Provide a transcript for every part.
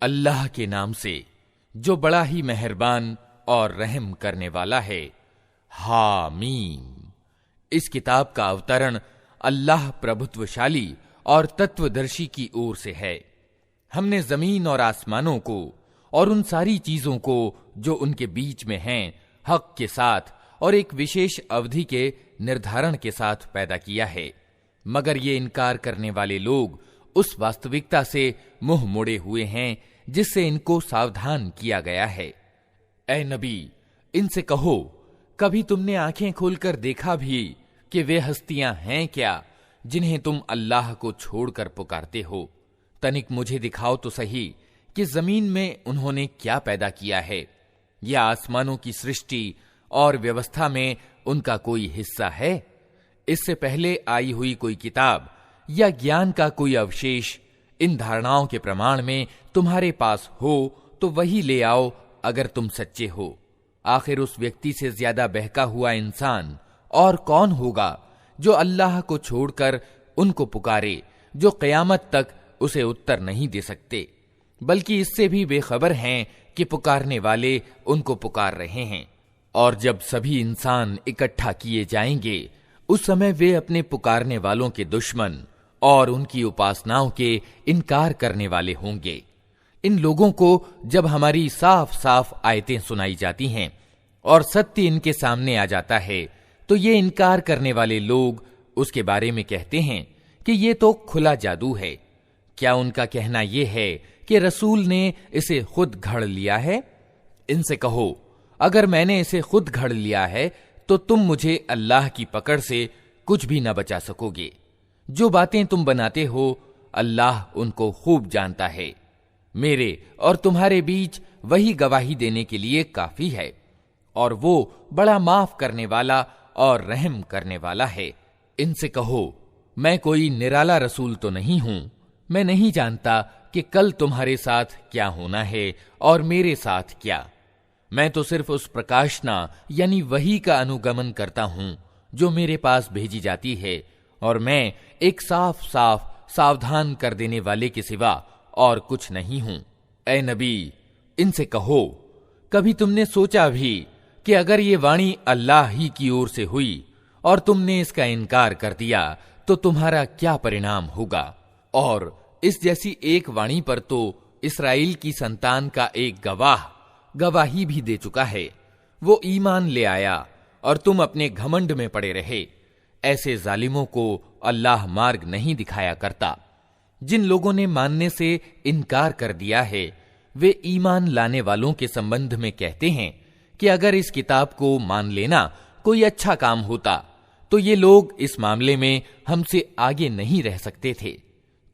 अल्लाह के नाम से जो बड़ा ही मेहरबान और रहम करने वाला है। हामीम। इस किताब का अवतरण अल्लाह प्रभुत्वशाली और तत्वदर्शी की ओर से है। हमने जमीन और आसमानों को और उन सारी चीजों को जो उनके बीच में हैं हक के साथ और एक विशेष अवधि के निर्धारण के साथ पैदा किया है, मगर ये इनकार करने वाले लोग उस वास्तविकता से मुंह मोड़े हुए हैं जिससे इनको सावधान किया गया है। ए नबी, इनसे कहो, कभी तुमने आंखें खोलकर देखा भी कि वे हस्तियां हैं क्या जिन्हें तुम अल्लाह को छोड़कर पुकारते हो? तनिक मुझे दिखाओ तो सही कि जमीन में उन्होंने क्या पैदा किया है, या आसमानों की सृष्टि और व्यवस्था में उनका कोई हिस्सा है? इससे पहले आई हुई कोई किताब या ज्ञान का कोई अवशेष इन धारणाओं के प्रमाण में तुम्हारे पास हो तो वही ले आओ अगर तुम सच्चे हो। आखिर उस व्यक्ति से ज्यादा बहका हुआ इंसान और कौन होगा जो अल्लाह को छोड़कर उनको पुकारे, जो क़यामत तक उसे उत्तर नहीं दे सकते, बल्कि इससे भी बेखबर हैं कि पुकारने वाले उनको पुकार रहे हैं। और जब सभी इंसान इकट्ठा किए जाएंगे उस समय वे अपने पुकारने वालों के दुश्मन और उनकी उपासनाओं के इनकार करने वाले होंगे। इन लोगों को जब हमारी साफ साफ आयतें सुनाई जाती हैं और सत्य इनके सामने आ जाता है तो ये इनकार करने वाले लोग उसके बारे में कहते हैं कि ये तो खुला जादू है। क्या उनका कहना यह है कि रसूल ने इसे खुद घड़ लिया है? इनसे कहो, अगर मैंने इसे खुद घड़ लिया है तो तुम मुझे अल्लाह की पकड़ से कुछ भी न बचा सकोगे। जो बातें तुम बनाते हो अल्लाह उनको खूब जानता है। मेरे और तुम्हारे बीच वही गवाही देने के लिए काफी है, और वो बड़ा माफ करने वाला और रहम करने वाला है। इनसे कहो, मैं कोई निराला रसूल तो नहीं हूं। मैं नहीं जानता कि कल तुम्हारे साथ क्या होना है और मेरे साथ क्या। मैं तो सिर्फ उस प्रकाशना यानी वही का अनुगमन करता हूं जो मेरे पास भेजी जाती है, और मैं एक साफ साफ सावधान कर देने वाले के सिवा और कुछ नहीं हूं। ए नबी, इनसे कहो, कभी तुमने सोचा भी कि अगर ये वाणी अल्लाह ही की ओर से हुई और तुमने इसका इनकार कर दिया तो तुम्हारा क्या परिणाम होगा? और इस जैसी एक वाणी पर तो इस्राएल की संतान का एक गवाह गवाही भी दे चुका है। वो ईमान ले आया और तुम अपने घमंड में पड़े रहे। ऐसे जालिमों को अल्लाह मार्ग नहीं दिखाया करता। जिन लोगों ने मानने से इनकार कर दिया है वे ईमान लाने वालों के संबंध में कहते हैं कि अगर इस किताब को मान लेना कोई अच्छा काम होता तो ये लोग इस मामले में हमसे आगे नहीं रह सकते थे।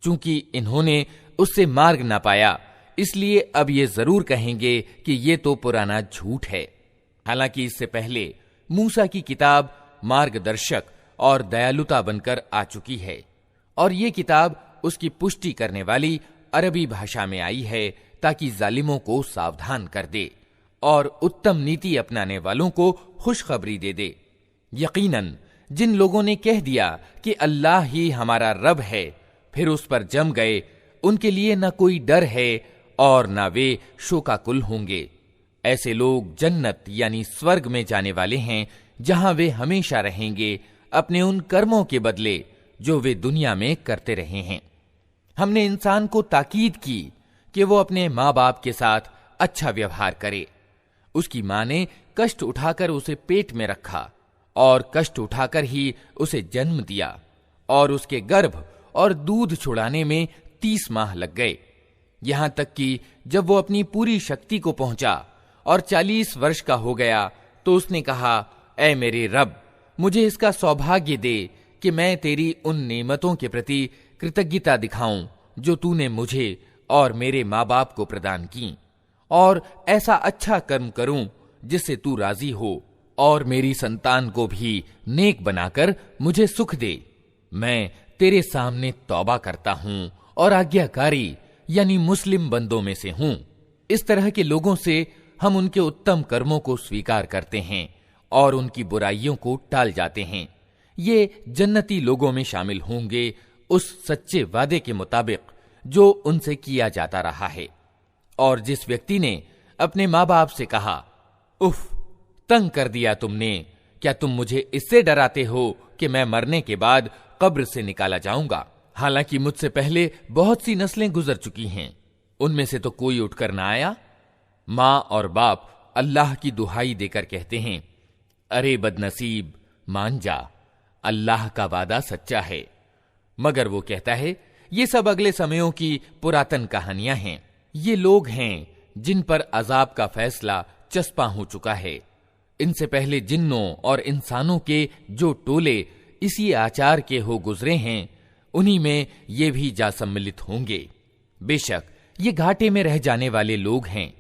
चूंकि इन्होंने उससे मार्ग ना पाया, इसलिए अब ये जरूर कहेंगे कि ये तो पुराना झूठ है। हालांकि इससे पहले मूसा की किताब मार्गदर्शक और दयालुता बनकर आ चुकी है, और ये किताब उसकी पुष्टि करने वाली अरबी भाषा में आई है ताकि जालिमों को सावधान कर दे और उत्तम नीति अपनाने वालों को खुशखबरी दे दे। यकीनन जिन लोगों ने कह दिया कि अल्लाह ही हमारा रब है, फिर उस पर जम गए, उनके लिए न कोई डर है और न वे शोकाकुल होंगे। ऐसे लोग जन्नत यानी स्वर्ग में जाने वाले हैं, जहां वे हमेशा रहेंगे अपने उन कर्मों के बदले जो वे दुनिया में करते रहे हैं। हमने इंसान को ताकीद की कि वो अपने माँ बाप के साथ अच्छा व्यवहार करे। उसकी माँ ने कष्ट उठाकर उसे पेट में रखा और कष्ट उठाकर ही उसे जन्म दिया, और उसके गर्भ और दूध छुड़ाने में 30 माह लग गए। यहां तक कि जब वो अपनी पूरी शक्ति को पहुंचा और 40 वर्ष का हो गया तो उसने कहा, ऐ मेरे रब, मुझे इसका सौभाग्य दे कि मैं तेरी उन नेमतों के प्रति कृतज्ञता दिखाऊं जो तूने मुझे और मेरे माँ बाप को प्रदान की, और ऐसा अच्छा कर्म करूं जिससे तू राजी हो, और मेरी संतान को भी नेक बनाकर मुझे सुख दे। मैं तेरे सामने तौबा करता हूं और आज्ञाकारी यानी मुस्लिम बंदों में से हूं। इस तरह के लोगों से हम उनके उत्तम कर्मों को स्वीकार करते हैं और उनकी बुराइयों को टाल जाते हैं। ये जन्नती लोगों में शामिल होंगे उस सच्चे वादे के मुताबिक जो उनसे किया जाता रहा है। और जिस व्यक्ति ने अपने माँ बाप से कहा, उफ, तंग कर दिया तुमने, क्या तुम मुझे इससे डराते हो कि मैं मरने के बाद कब्र से निकाला जाऊंगा? हालांकि मुझसे पहले बहुत सी नस्लें गुजर चुकी हैं, उनमें से तो कोई उठकर ना आया। माँ और बाप अल्लाह की दुहाई देकर कहते हैं, अरे बदनसीब, मान जा, अल्लाह का वादा सच्चा है। मगर वो कहता है, ये सब अगले समयों की पुरातन कहानियां हैं। ये लोग हैं जिन पर अजाब का फैसला चस्पा हो चुका है। इनसे पहले जिन्नों और इंसानों के जो टोले इसी आचार के हो गुजरे हैं, उन्हीं में ये भी जा सम्मिलित होंगे। बेशक ये घाटे में रह जाने वाले लोग हैं।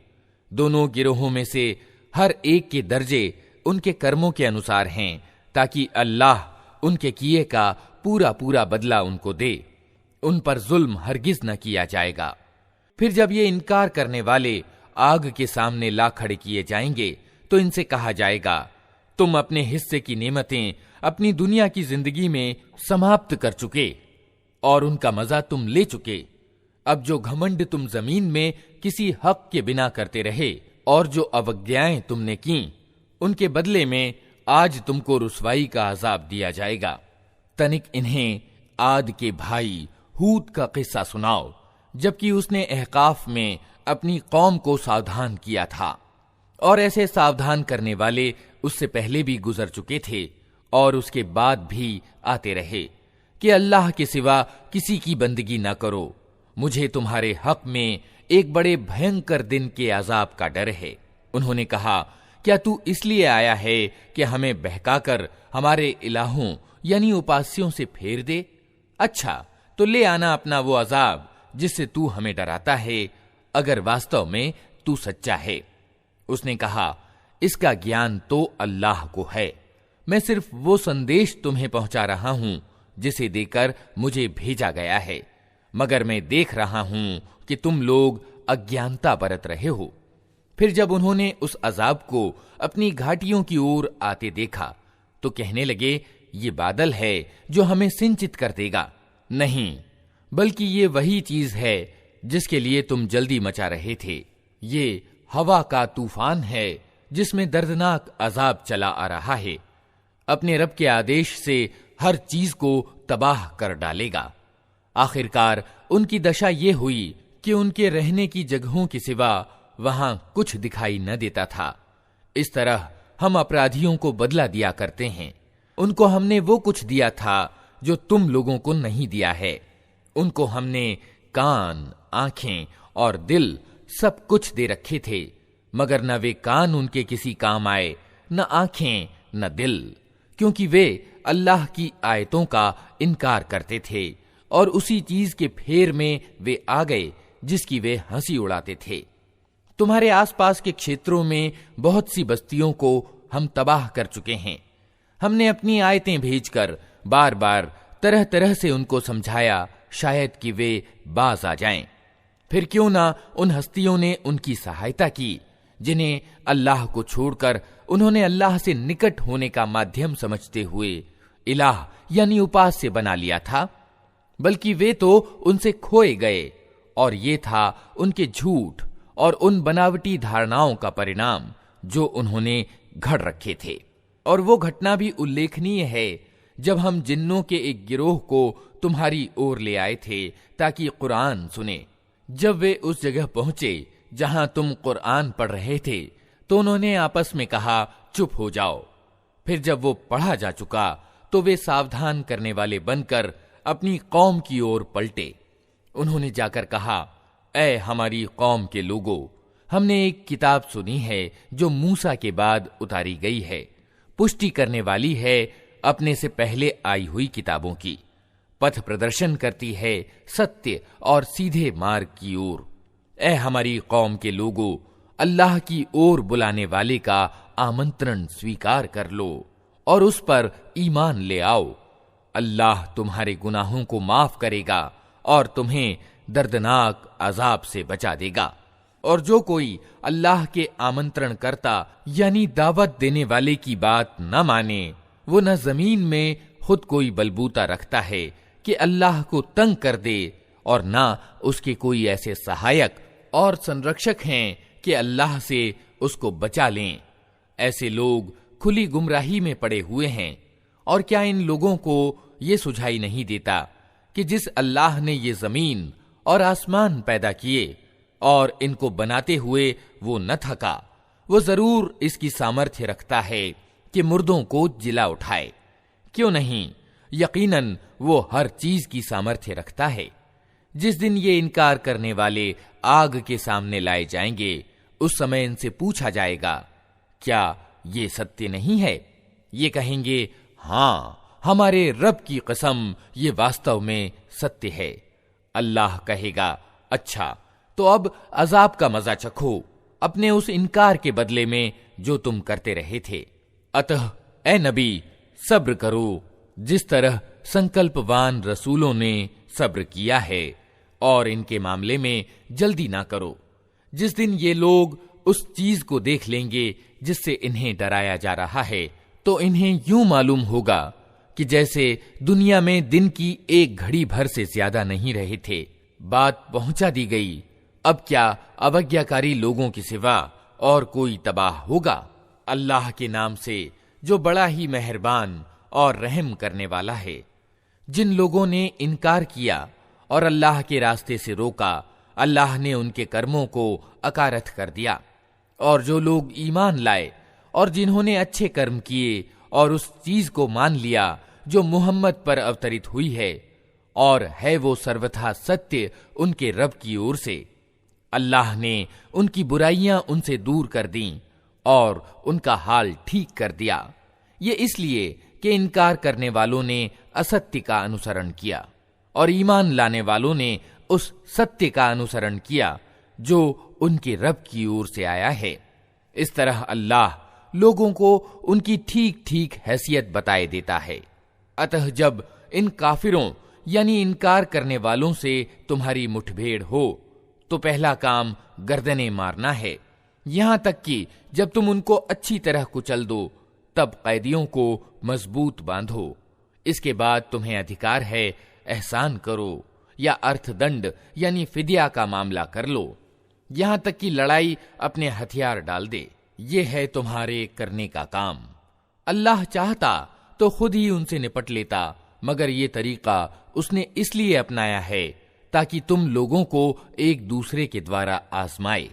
दोनों गिरोहों में से हर एक के दर्जे उनके कर्मों के अनुसार हैं, ताकि अल्लाह उनके किए का पूरा पूरा बदला उनको दे। उन पर जुल्म हरगिज न किया जाएगा। फिर जब ये इनकार करने वाले आग के सामने ला खड़े किए जाएंगे, तो इनसे कहा जाएगा, तुम अपने हिस्से की नेमतें अपनी दुनिया की जिंदगी में समाप्त कर चुके और उनका मजा तुम ले चुके। अब जो घमंड तुम जमीन में किसी हक के बिना करते रहे और जो अवज्ञाएं तुमने की, उनके बदले में आज तुमको रुसवाई का अजाब दिया जाएगा। तनिक इन्हें आद के भाई हूद का किस्सा सुनाओ, जबकि उसने अहकाफ में अपनी कौम को सावधान किया था। और ऐसे सावधान करने वाले उससे पहले भी गुजर चुके थे और उसके बाद भी आते रहे कि अल्लाह के सिवा किसी की बंदगी न करो, मुझे तुम्हारे हक में एक बड़े भयंकर दिन के अजाब का डर है। उन्होंने कहा, क्या तू इसलिए आया है कि हमें बहकाकर हमारे इलाहों यानी उपास्यों से फेर दे? अच्छा, तो ले आना अपना वो अजाब जिससे तू हमें डराता है, अगर वास्तव में तू सच्चा है। उसने कहा, इसका ज्ञान तो अल्लाह को है, मैं सिर्फ वो संदेश तुम्हें पहुंचा रहा हूं जिसे देकर मुझे भेजा गया है, मगर मैं देख रहा हूं कि तुम लोग अज्ञानता बरत रहे हो। फिर जब उन्होंने उस अजाब को अपनी घाटियों की ओर आते देखा, तो कहने लगे, ये बादल है जो हमें सिंचित कर देगा। नहीं, बल्कि ये वही चीज है जिसके लिए तुम जल्दी मचा रहे थे। ये हवा का तूफान है जिसमें दर्दनाक अजाब चला आ रहा है। अपने रब के आदेश से हर चीज को तबाह कर डालेगा। आखिरकार उनकी दशा ये हुई कि उनके रहने की जगहों के सिवा वहां कुछ दिखाई न देता था। इस तरह हम अपराधियों को बदला दिया करते हैं। उनको हमने वो कुछ दिया था जो तुम लोगों को नहीं दिया है। उनको हमने कान, आंखें और दिल सब कुछ दे रखे थे, मगर न वे कान उनके किसी काम आए, न आंखें, न दिल, क्योंकि वे अल्लाह की आयतों का इनकार करते थे और उसी चीज के फेर में वे आ गए जिसकी वे हंसी उड़ाते थे। तुम्हारे आसपास के क्षेत्रों में बहुत सी बस्तियों को हम तबाह कर चुके हैं। हमने अपनी आयतें भेजकर बार बार तरह तरह से उनको समझाया, शायद कि वे बाज आ जाएं। फिर क्यों ना उन हस्तियों ने उनकी सहायता की जिन्हें अल्लाह को छोड़कर उन्होंने अल्लाह से निकट होने का माध्यम समझते हुए इलाह यानी उपास्य बना लिया था, बल्कि वे तो उनसे खोए गए और ये था उनके झूठ और उन बनावटी धारणाओं का परिणाम जो उन्होंने घड़ रखे थे। और वो घटना भी उल्लेखनीय है जब हम जिन्नों के एक गिरोह को तुम्हारी ओर ले आए थे ताकि कुरान सुने। जब वे उस जगह पहुंचे जहां तुम कुरान पढ़ रहे थे, तो उन्होंने आपस में कहा, चुप हो जाओ। फिर जब वो पढ़ा जा चुका तो वे सावधान करने वाले बनकर अपनी कौम की ओर पलटे। उन्होंने जाकर कहा, ऐ हमारी कौम के लोगों, हमने एक किताब सुनी है जो मूसा के बाद उतारी गई है, पुष्टि करने वाली है अपने से पहले आई हुई किताबों की, पथ प्रदर्शन करती है सत्य और सीधे मार्ग की ओर। ऐ हमारी कौम के लोगों, अल्लाह की ओर बुलाने वाले का आमंत्रण स्वीकार कर लो और उस पर ईमान ले आओ। अल्लाह तुम्हारे गुनाहों को माफ करेगा और तुम्हें दर्दनाक अजाब से बचा देगा। और जो कोई अल्लाह के आमंत्रण करता यानी दावत देने वाले की बात न माने, वो न जमीन में खुद कोई बलबूता रखता है कि अल्लाह को तंग कर दे और न उसके कोई ऐसे सहायक और संरक्षक हैं कि अल्लाह से उसको बचा लें। ऐसे लोग खुली गुमराही में पड़े हुए हैं। और क्या इन लोगों को ये सुझाई नहीं देता कि जिस अल्लाह ने ये जमीन और आसमान पैदा किए और इनको बनाते हुए वो न थका, वो जरूर इसकी सामर्थ्य रखता है कि मुर्दों को जिला उठाए। क्यों नहीं, यकीनन वो हर चीज की सामर्थ्य रखता है। जिस दिन ये इनकार करने वाले आग के सामने लाए जाएंगे, उस समय इनसे पूछा जाएगा, क्या ये सत्य नहीं है? ये कहेंगे, हाँ, हमारे रब की कसम, ये वास्तव में सत्य है। अल्लाह कहेगा, अच्छा, तो अब अजाब का मजा चखो अपने उस इनकार के बदले में जो तुम करते रहे थे। अतः ए नबी, सब्र करो जिस तरह संकल्पवान रसूलों ने सब्र किया है, और इनके मामले में जल्दी ना करो। जिस दिन ये लोग उस चीज को देख लेंगे जिससे इन्हें डराया जा रहा है, तो इन्हें यूं मालूम होगा कि जैसे दुनिया में दिन की एक घड़ी भर से ज्यादा नहीं रहे थे। बात पहुंचा दी गई। अब क्या अवज्ञाकारी लोगों की सिवा और कोई तबाह होगा? अल्लाह के नाम से जो बड़ा ही मेहरबान और रहम करने वाला है। जिन लोगों ने इनकार किया और अल्लाह के रास्ते से रोका, अल्लाह ने उनके कर्मों को अकारथ कर दिया। और जो लोग ईमान लाए और जिन्होंने अच्छे कर्म किए और उस चीज को मान लिया जो मुहम्मद पर अवतरित हुई है, और है वो सर्वथा सत्य उनके रब की ओर से, अल्लाह ने उनकी बुराइयां उनसे दूर कर दी और उनका हाल ठीक कर दिया। ये इसलिए कि इनकार करने वालों ने असत्य का अनुसरण किया और ईमान लाने वालों ने उस सत्य का अनुसरण किया जो उनके रब की ओर से आया है। इस तरह अल्लाह लोगों को उनकी ठीक ठीक हैसियत बताए देता है। अतः जब इन काफिरों यानी इनकार करने वालों से तुम्हारी मुठभेड़ हो, तो पहला काम गर्दनें मारना है। यहां तक कि जब तुम उनको अच्छी तरह कुचल दो, तब कैदियों को मजबूत बांधो। इसके बाद तुम्हें अधिकार है एहसान करो या अर्थदंड यानी फिदिया का मामला कर लो, यहां तक कि लड़ाई अपने हथियार डाल दे। ये है तुम्हारे करने का काम। अल्लाह चाहता तो खुद ही उनसे निपट लेता, मगर ये तरीका उसने इसलिए अपनाया है ताकि तुम लोगों को एक दूसरे के द्वारा आजमाए।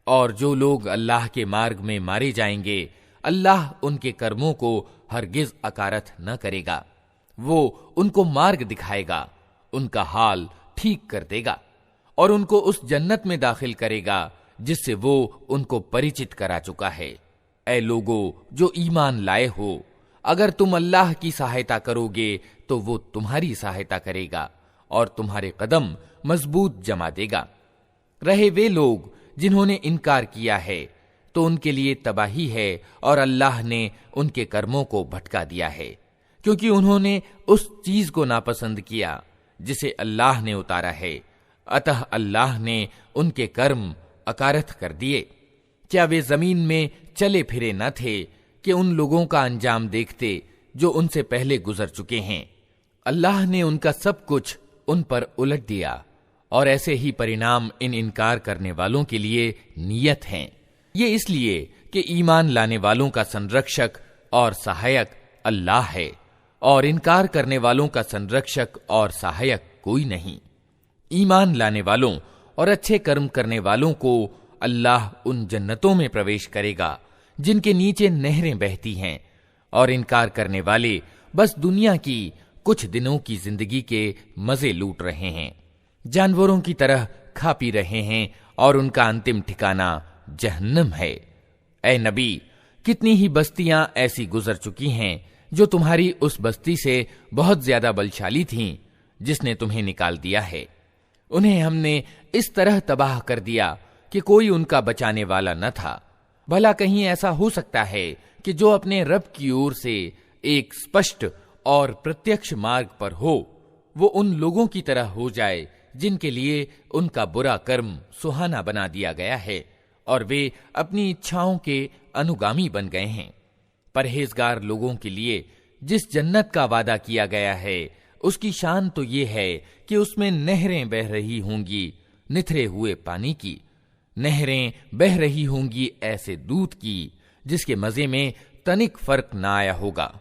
और जो लोग अल्लाह के मार्ग में मारे जाएंगे, अल्लाह उनके कर्मों को हरगिज अकारथ न करेगा। वो उनको मार्ग दिखाएगा, उनका हाल ठीक कर देगा और उनको उस जन्नत में दाखिल करेगा जिससे वो उनको परिचित करा चुका है। ऐ लोगो जो ईमान लाए हो, अगर तुम अल्लाह की सहायता करोगे तो वो तुम्हारी सहायता करेगा और तुम्हारे कदम मजबूत जमा देगा। रहे वे लोग जिन्होंने इनकार किया है, तो उनके लिए तबाही है और अल्लाह ने उनके कर्मों को भटका दिया है, क्योंकि उन्होंने उस चीज को नापसंद किया जिसे अल्लाह ने उतारा है। अतः अल्लाह ने उनके कर्म अकारथ कर दिए। क्या वे जमीन में चले फिरे न थे कि उन लोगों का अंजाम देखते जो उनसे पहले गुजर चुके हैं? अल्लाह ने उनका सब कुछ उन पर उलट दिया और ऐसे ही परिणाम इन इनकार करने वालों के लिए नियत हैं। ये इसलिए कि ईमान लाने वालों का संरक्षक और सहायक अल्लाह है और इनकार करने वालों का संरक्षक और सहायक कोई नहीं। ईमान लाने वालों और अच्छे कर्म करने वालों को अल्लाह उन जन्नतों में प्रवेश करेगा जिनके नीचे नहरें बहती हैं, और इनकार करने वाले बस दुनिया की कुछ दिनों की जिंदगी के मजे लूट रहे हैं, जानवरों की तरह खा पी रहे हैं और उनका अंतिम ठिकाना जहन्नम है। ऐ नबी, कितनी ही बस्तियां ऐसी गुजर चुकी हैं जो तुम्हारी उस बस्ती से बहुत ज्यादा बलशाली थीं जिसने तुम्हें निकाल दिया है। उन्हें हमने इस तरह तबाह कर दिया कि कोई उनका बचाने वाला न था। भला कहीं ऐसा हो सकता है कि जो अपने रब की ओर से एक स्पष्ट और प्रत्यक्ष मार्ग पर हो, वो उन लोगों की तरह हो जाए जिनके लिए उनका बुरा कर्म सुहाना बना दिया गया है और वे अपनी इच्छाओं के अनुगामी बन गए हैं। परहेजगार लोगों के लिए जिस जन्नत का वादा किया गया है, उसकी शान तो ये है कि उसमें नहरें बह रही होंगी निथरे हुए पानी की, नहरें बह रही होंगी ऐसे दूध की जिसके मजे में तनिक फर्क ना आया होगा।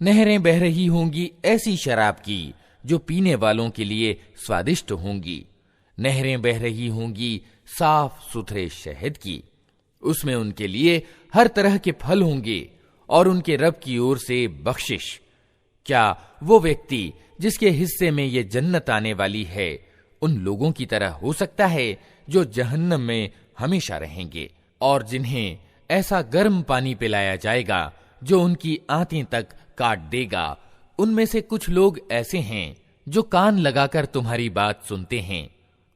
नहरें बह रही होंगी ऐसी शराब की जो पीने वालों के लिए स्वादिष्ट होंगी। नहरें बह रही होंगी साफ सुथरे शहद की, उसमें उनके लिए हर तरह के फल होंगे और उनके रब की ओर से बख्शिश। क्या वो व्यक्ति जिसके हिस्से में ये जन्नत आने वाली है उन लोगों की तरह हो सकता है जो जहन्नम में हमेशा रहेंगे और जिन्हें ऐसा गर्म पानी पिलाया जाएगा जो उनकी आंतें तक काट देगा। उनमें से कुछ लोग ऐसे हैं जो कान लगाकर तुम्हारी बात सुनते हैं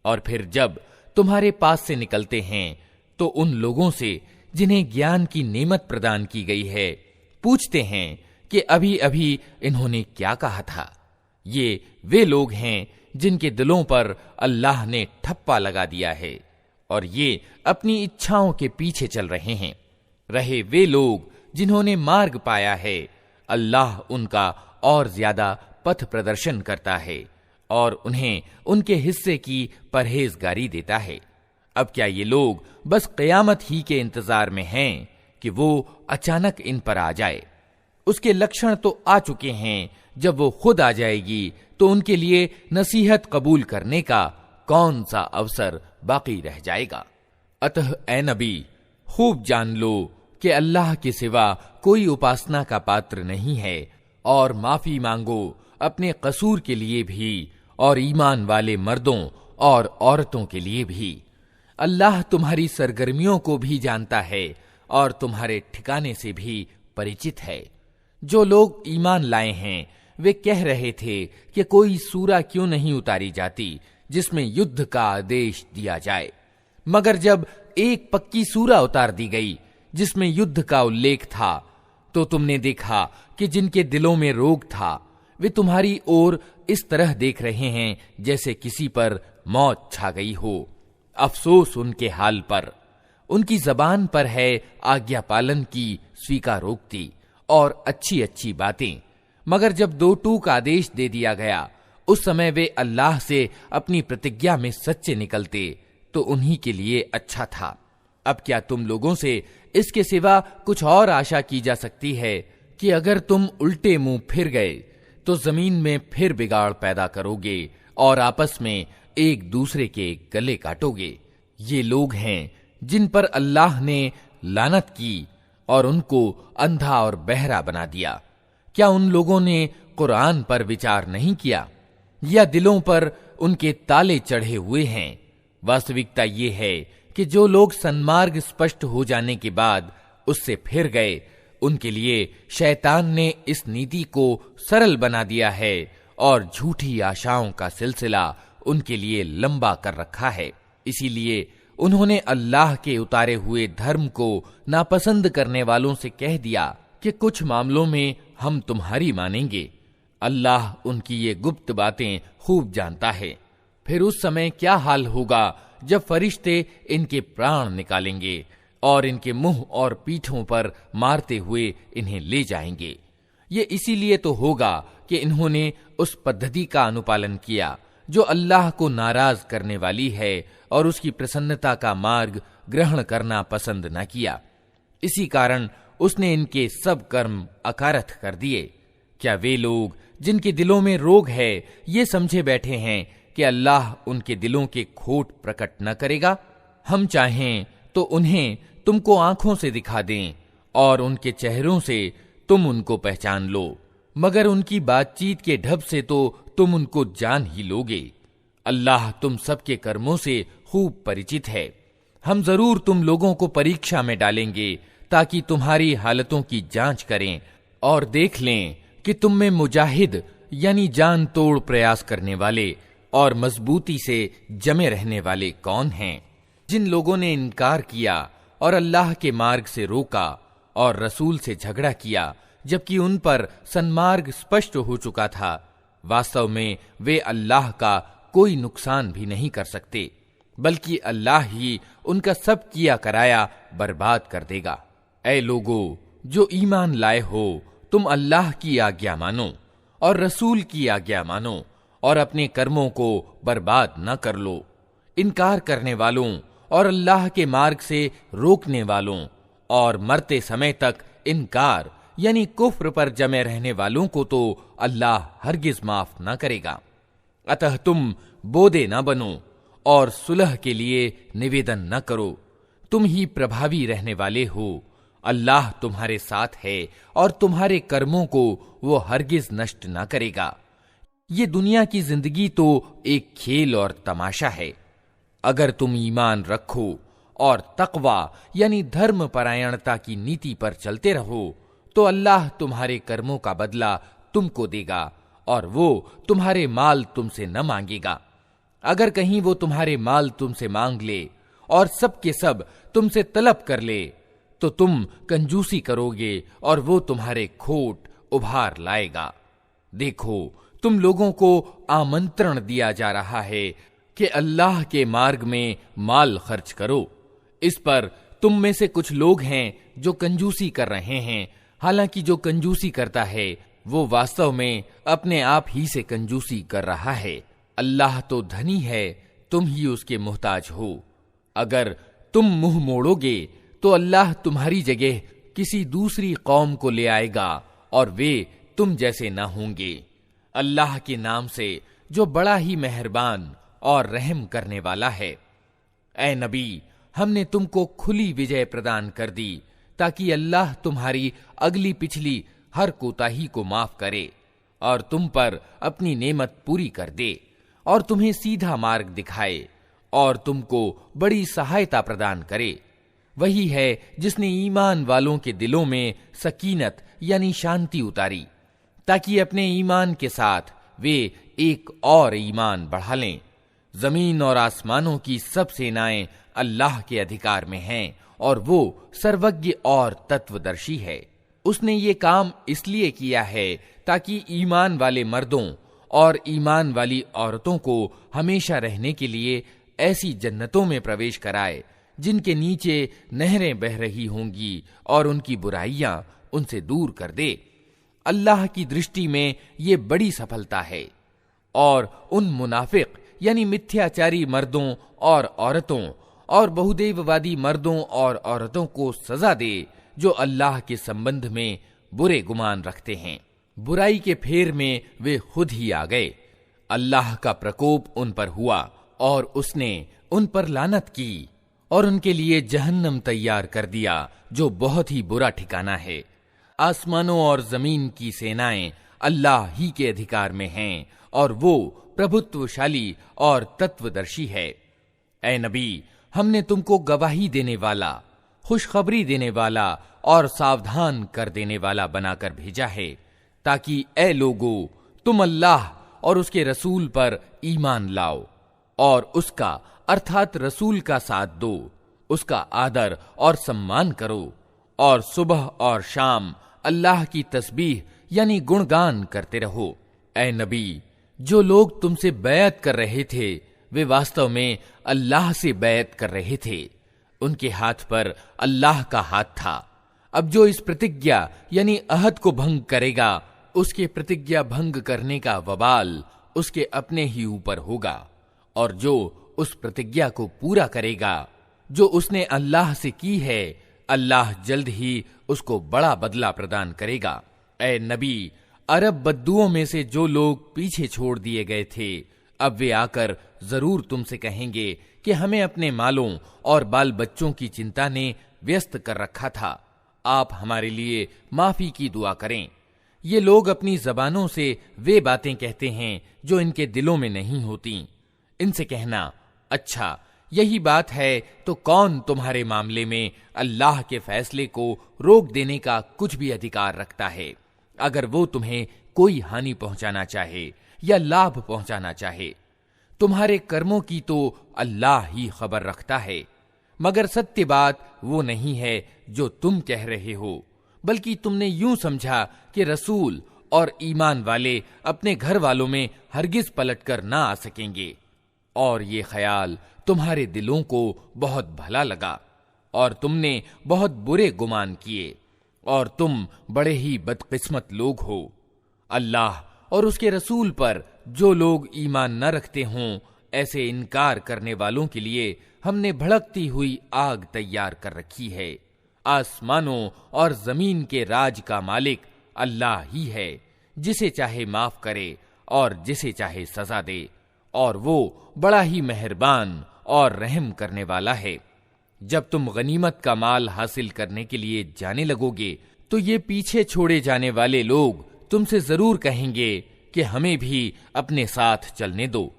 और फिर जब तुम्हारे पास से निकलते हैं तो उन लोगों से जिन्हें ज्ञान की नेमत प्रदान की गई है पूछते हैं कि अभी अभी इन्होंने क्या कहा था। ये वे लोग हैं जिनके दिलों पर अल्लाह ने ठप्पा लगा दिया है और ये अपनी इच्छाओं के पीछे चल रहे हैं। रहे वे लोग जिन्होंने मार्ग पाया है, अल्लाह उनका और ज्यादा पथ प्रदर्शन करता है और उन्हें उनके हिस्से की परहेजगारी देता है। अब क्या ये लोग बस क़यामत ही के इंतजार में हैं कि वो अचानक इन पर आ जाए? उसके लक्षण तो आ चुके हैं। जब वो खुद आ जाएगी तो उनके लिए नसीहत कबूल करने का कौन सा अवसर बाकी रह जाएगा। अतः ए नबी, खूब जान लो कि अल्लाह के सिवा कोई उपासना का पात्र नहीं है और माफी मांगो अपने कसूर के लिए भी और ईमान वाले मर्दों और औरतों के लिए भी। अल्लाह तुम्हारी सरगर्मियों को भी जानता है और तुम्हारे ठिकाने से भी परिचित है। जो लोग ईमान लाए हैं वे कह रहे थे कि कोई सूरा क्यों नहीं उतारी जाती जिसमें युद्ध का आदेश दिया जाए, मगर जब एक पक्की सूरा उतार दी गई जिसमें युद्ध का उल्लेख था तो तुमने देखा कि जिनके दिलों में रोग था वे तुम्हारी ओर इस तरह देख रहे हैं जैसे किसी पर मौत छा गई हो। अफसोस उनके हाल पर। उनकी जबान पर है आज्ञा पालन की स्वीकारोक्ति और अच्छी अच्छी बातें, मगर जब दो टूक आदेश दे दिया गया उस समय वे अल्लाह से अपनी प्रतिज्ञा में सच्चे निकलते तो उन्हीं के लिए अच्छा था। अब क्या तुम लोगों से इसके सिवा कुछ और आशा की जा सकती है कि अगर तुम उल्टे मुंह फिर गए तो जमीन में फिर बिगाड़ पैदा करोगे और आपस में एक दूसरे के गले काटोगे? ये लोग हैं जिन पर अल्लाह ने लानत की और उनको अंधा और बहरा बना दिया। क्या उन लोगों ने कुरान पर विचार नहीं किया या दिलों पर उनके ताले चढ़े हुए हैं? वास्तविकता ये है कि जो लोग सन्मार्ग स्पष्ट हो जाने के बाद उससे फिर गए उनके लिए शैतान ने इस नीति को सरल बना दिया है और झूठी आशाओं का सिलसिला उनके लिए लंबा कर रखा है। इसीलिए उन्होंने अल्लाह के उतारे हुए धर्म को नापसंद करने वालों से कह दिया कि कुछ मामलों में हम तुम्हारी मानेंगे। अल्लाह उनकी ये गुप्त बातें खूब जानता है। फिर उस समय क्या हाल होगा जब फरिश्ते इनके प्राण निकालेंगे और इनके मुंह और पीठों पर मारते हुए इन्हें ले जाएंगे। ये इसीलिए तो होगा कि इन्होंने उस पद्धति का अनुपालन किया जो अल्लाह को नाराज करने वाली है और उसकी प्रसन्नता का मार्ग ग्रहण करना पसंद न किया। इसी कारण उसने इनके सब कर्म अकारथ कर दिए। क्या वे लोग जिनके दिलों में रोग है ये समझे बैठे हैं कि अल्लाह उनके दिलों के खोट प्रकट न करेगा? हम चाहें तो उन्हें तुमको आंखों से दिखा दें और उनके चेहरों से तुम उनको पहचान लो, मगर उनकी बातचीत के ढब से तो तुम उनको जान ही लोगे। अल्लाह तुम सबके कर्मों से खूब परिचित है। हम जरूर तुम लोगों को परीक्षा में डालेंगे ताकि तुम्हारी हालतों की जांच करें और देख लें कि तुम में मुजाहिद यानी जान तोड़ प्रयास करने वाले और मजबूती से जमे रहने वाले कौन हैं। जिन लोगों ने इनकार किया और अल्लाह के मार्ग से रोका और रसूल से झगड़ा किया जबकि उन पर सन्मार्ग स्पष्ट हो चुका था, वास्तव में वे अल्लाह का कोई नुकसान भी नहीं कर सकते, बल्कि अल्लाह ही उनका सब किया कराया बर्बाद कर देगा। ऐ लोगो जो ईमान लाए हो, तुम अल्लाह की आज्ञा मानो और रसूल की आज्ञा मानो और अपने कर्मों को बर्बाद न कर लो। इनकार करने वालों और अल्लाह के मार्ग से रोकने वालों और मरते समय तक इनकार यानी कुफ्र पर जमे रहने वालों को तो अल्लाह हरगिज माफ न करेगा। अतः तुम बोदे न बनो और सुलह के लिए निवेदन न करो, तुम ही प्रभावी रहने वाले हो। अल्लाह तुम्हारे साथ है और तुम्हारे कर्मों को वो हरगिज नष्ट न करेगा। ये दुनिया की जिंदगी तो एक खेल और तमाशा है। अगर तुम ईमान रखो और तकवा यानी धर्म परायणता की नीति पर चलते रहो तो अल्लाह तुम्हारे कर्मों का बदला तुमको देगा और वो तुम्हारे माल तुमसे न मांगेगा। अगर कहीं वो तुम्हारे माल तुमसे मांग ले और सब के सब तुमसे तलब कर ले तो तुम कंजूसी करोगे और वो तुम्हारे खोट उभार लाएगा। देखो, तुम लोगों को आमंत्रण दिया जा रहा है कि अल्लाह के मार्ग में माल खर्च करो। इस पर तुम में से कुछ लोग हैं जो कंजूसी कर रहे हैं। हालांकि जो कंजूसी करता है वो वास्तव में अपने आप ही से कंजूसी कर रहा है। अल्लाह तो धनी है, तुम ही उसके मोहताज हो। अगर तुम मुंह मोड़ोगे तो अल्लाह तुम्हारी जगह किसी दूसरी कौम को ले आएगा और वे तुम जैसे न होंगे। अल्लाह के नाम से जो बड़ा ही मेहरबान और रहम करने वाला है। ऐ नबी, हमने तुमको खुली विजय प्रदान कर दी ताकि अल्लाह तुम्हारी अगली पिछली हर कोताही को माफ करे और तुम पर अपनी नेमत पूरी कर दे और तुम्हें सीधा मार्ग दिखाए और तुमको बड़ी सहायता प्रदान करे। वही है जिसने ईमान वालों के दिलों में सकीनत यानी शांति उतारी ताकि अपने ईमान के साथ वे एक और ईमान बढ़ा लें। जमीन और आसमानों की सब सेनाएं अल्लाह के अधिकार में हैं और वो सर्वज्ञ और तत्वदर्शी है। उसने ये काम इसलिए किया है ताकि ईमान वाले मर्दों और ईमान वाली औरतों को हमेशा रहने के लिए ऐसी जन्नतों में प्रवेश कराए जिनके नीचे नहरें बह रही होंगी और उनकी बुराइयां उनसे दूर कर दे। अल्लाह की दृष्टि में ये बड़ी सफलता है और उन मुनाफिक यानी मिथ्याचारी मर्दों और औरतों और बहुदेववादी मर्दों और औरतों को सजा दे जो अल्लाह के संबंध में बुरे गुमान रखते हैं। बुराई के फेर में वे खुद ही आ गए। अल्लाह का प्रकोप उन पर हुआ और उसने उन पर लानत की और उनके लिए जहन्नम तैयार कर दिया जो बहुत ही बुरा ठिकाना है। आसमानों और जमीन की सेनाएं अल्लाह ही के अधिकार में हैं और वो प्रभुत्वशाली और तत्वदर्शी है। ऐ नबी, हमने तुमको गवाही देने वाला, खुशखबरी देने वाला और सावधान कर देने वाला बनाकर भेजा है ताकि ऐ लोगों, तुम अल्लाह और उसके रसूल पर ईमान लाओ और उसका अर्थात रसूल का साथ दो, उसका आदर और सम्मान करो और सुबह और शाम अल्लाह की तस्बीह यानी गुणगान करते रहो। ऐ नबी, जो लोग तुमसे बैत कर रहे थे वे वास्तव में अल्लाह से बैत कर रहे थे। उनके हाथ पर अल्लाह का हाथ था। अब जो इस प्रतिज्ञा यानी अहद को भंग करेगा उसके प्रतिज्ञा भंग करने का वबाल उसके अपने ही ऊपर होगा और जो उस प्रतिज्ञा को पूरा करेगा जो उसने अल्लाह से की है, अल्लाह जल्द ही उसको बड़ा बदला प्रदान करेगा। ऐ नबी, अरब बद्दुओं में से जो लोग पीछे छोड़ दिए गए थे अब वे आकर जरूर तुमसे कहेंगे कि हमें अपने मालों और बाल बच्चों की चिंता ने व्यस्त कर रखा था, आप हमारे लिए माफी की दुआ करें। ये लोग अपनी जबानों से वे बातें कहते हैं जो इनके दिलों में नहीं होती। इनसे कहना, अच्छा यही बात है तो कौन तुम्हारे मामले में अल्लाह के फैसले को रोक देने का कुछ भी अधिकार रखता है, अगर वो तुम्हें कोई हानि पहुंचाना चाहे या लाभ पहुंचाना चाहे। तुम्हारे कर्मों की तो अल्लाह ही खबर रखता है, मगर सत्य बात वो नहीं है जो तुम कह रहे हो, बल्कि तुमने यूं समझा कि रसूल और ईमान वाले अपने घर वालों में हरगिज पलटकर ना आ सकेंगे और ये ख्याल तुम्हारे दिलों को बहुत भला लगा और तुमने बहुत बुरे गुमान किए और तुम बड़े ही बदकिस्मत लोग हो। अल्लाह और उसके रसूल पर जो लोग ईमान न रखते हों ऐसे इनकार करने वालों के लिए हमने भड़कती हुई आग तैयार कर रखी है। आसमानों और जमीन के राज का मालिक अल्लाह ही है, जिसे चाहे माफ करे और जिसे चाहे सजा दे, और वो बड़ा ही मेहरबान और रहम करने वाला है। जब तुम गनीमत का माल हासिल करने के लिए जाने लगोगे तो ये पीछे छोड़े जाने वाले लोग तुमसे जरूर कहेंगे कि हमें भी अपने साथ चलने दो।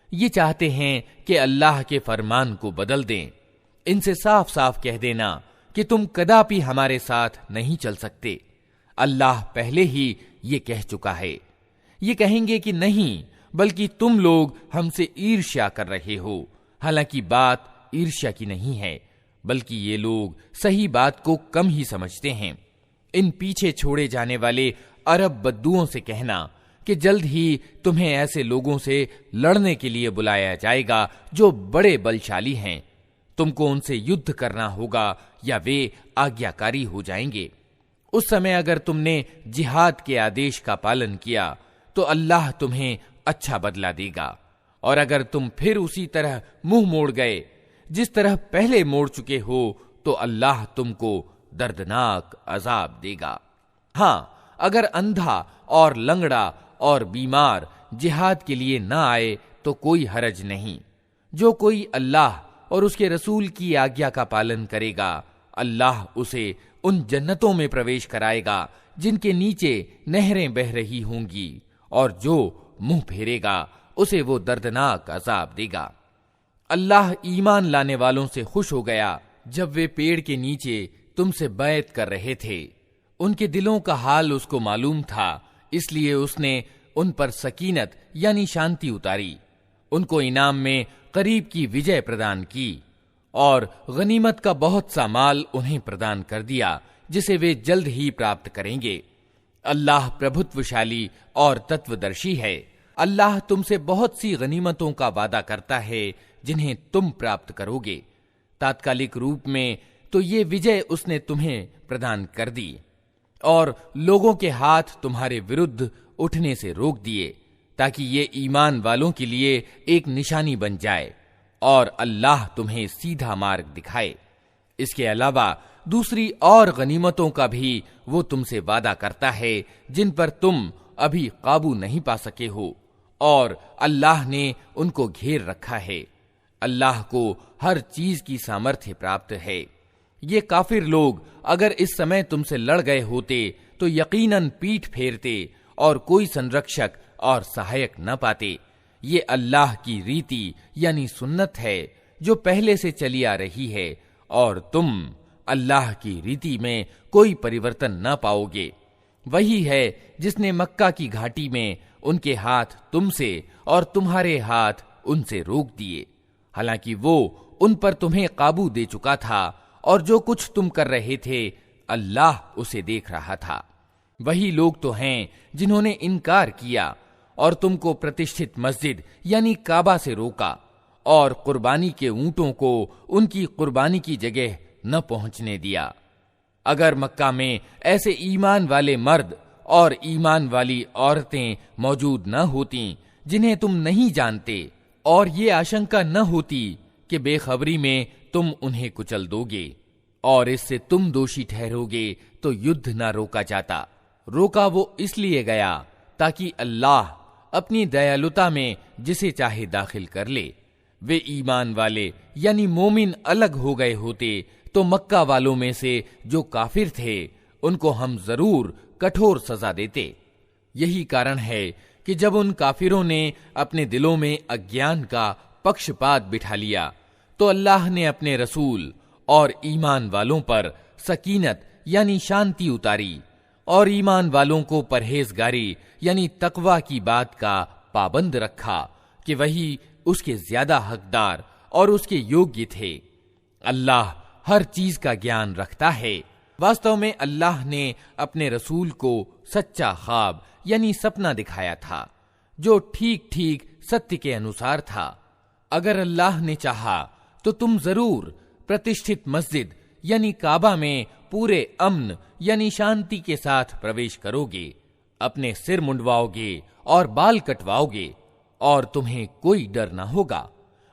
ये चाहते हैं कि अल्लाह के फरमान को बदल दें। इनसे साफ साफ कह देना कि तुम कदापि हमारे साथ नहीं चल सकते। अल्लाह पहले ही ये कह चुका है। ये कहेंगे कि नहीं, बल्कि तुम लोग हमसे ईर्ष्या कर रहे हो। हालांकि बात ईर्ष्या की नहीं है, बल्कि ये लोग सही बात को कम ही समझते हैं। इन पीछे छोड़े जाने वाले अरब बद्दुओं से कहना कि जल्द ही तुम्हें ऐसे लोगों से लड़ने के लिए बुलाया जाएगा जो बड़े बलशाली हैं। तुमको उनसे युद्ध करना होगा या वे आज्ञाकारी हो जाएंगे। उस समय अगर तुमने जिहाद के आदेश का पालन किया तो अल्लाह तुम्हें अच्छा बदला देगा, और अगर तुम फिर उसी तरह मुंह मोड़ गए जिस तरह पहले मोड़ चुके हो तो अल्लाह तुमको दर्दनाक अजाब देगा। हाँ, अगर अंधा और लंगड़ा और बीमार जिहाद के लिए न आए तो कोई हरज नहीं। जो कोई अल्लाह और उसके रसूल की आज्ञा का पालन करेगा, अल्लाह उसे उन जन्नतों में प्रवेश कराएगा जिनके नीचे नहरें बह रही होंगी, और जो मुंह फेरेगा उसे वो दर्दनाक अजाब देगा। अल्लाह ईमान लाने वालों से खुश हो गया जब वे पेड़ के नीचे तुमसे बैत कर रहे थे। उनके दिलों का हाल उसको मालूम था, इसलिए उसने उन पर सकीनत यानी शांति उतारी। उनको इनाम में करीब की विजय प्रदान की और गनीमत का बहुत सा माल उन्हें प्रदान कर दिया, जिसे वे जल्द ही प्राप्त करेंगे। अल्लाह प्रभुत्वशाली और तत्वदर्शी है। अल्लाह तुमसे बहुत सी गनीमतों का वादा करता है जिन्हें तुम प्राप्त करोगे। तात्कालिक रूप में तो ये विजय उसने तुम्हें प्रदान कर दी और लोगों के हाथ तुम्हारे विरुद्ध उठने से रोक दिए, ताकि ये ईमान वालों के लिए एक निशानी बन जाए और अल्लाह तुम्हें सीधा मार्ग दिखाए। इसके अलावा दूसरी और गनीमतों का भी वो तुमसे वादा करता है जिन पर तुम अभी काबू नहीं पा सके हो, और अल्लाह ने उनको घेर रखा है। अल्लाह को हर चीज की सामर्थ्य प्राप्त है। ये काफिर लोग अगर इस समय तुमसे लड़ गए होते तो यकीनन पीठ फेरते और कोई संरक्षक और सहायक न पाते। ये अल्लाह की रीति यानी सुन्नत है जो पहले से चली आ रही है, और तुम अल्लाह की रीति में कोई परिवर्तन न पाओगे। वही है जिसने मक्का की घाटी में उनके हाथ तुमसे और तुम्हारे हाथ उनसे रोक दिए, हालांकि वो उन पर तुम्हें काबू दे चुका था, और जो कुछ तुम कर रहे थे अल्लाह उसे देख रहा था। वही लोग तो हैं जिन्होंने इनकार किया और तुमको प्रतिष्ठित मस्जिद यानी काबा से रोका, और कुर्बानी के ऊंटों को उनकी कुर्बानी की जगह न पहुंचने दिया। अगर मक्का में ऐसे ईमान वाले मर्द और ईमान वाली औरतें मौजूद न होती जिन्हें तुम नहीं जानते, और ये आशंका न होती कि बेखबरी में तुम उन्हें कुचल दोगे और इससे तुम दोषी ठहरोगे, तो युद्ध न रोका जाता। रोका वो इसलिए गया ताकि अल्लाह अपनी दयालुता में जिसे चाहे दाखिल कर ले। वे ईमान वाले यानी मोमिन अलग हो गए होते तो मक्का वालों में से जो काफिर थे उनको हम जरूर कठोर सजा देते। यही कारण है कि जब उन काफिरों ने अपने दिलों में अज्ञान का पक्षपात बिठा लिया तो अल्लाह ने अपने रसूल और ईमान वालों पर सकीनत यानी शांति उतारी और ईमान वालों को परहेजगारी यानी तकवा की बात का पाबंद रखा कि वही उसके ज्यादा हकदार और उसके योग्य थे। अल्लाह हर चीज का ज्ञान रखता है। वास्तव में अल्लाह ने अपने रसूल को सच्चा ख्वाब यानी सपना दिखाया था जो ठीक ठीक सत्य के अनुसार था। अगर अल्लाह ने चाहा तो तुम जरूर प्रतिष्ठित मस्जिद यानी काबा में पूरे अम्न यानी शांति के साथ प्रवेश करोगे, अपने सिर मुंडवाओगे और बाल कटवाओगे और तुम्हें कोई डर न होगा।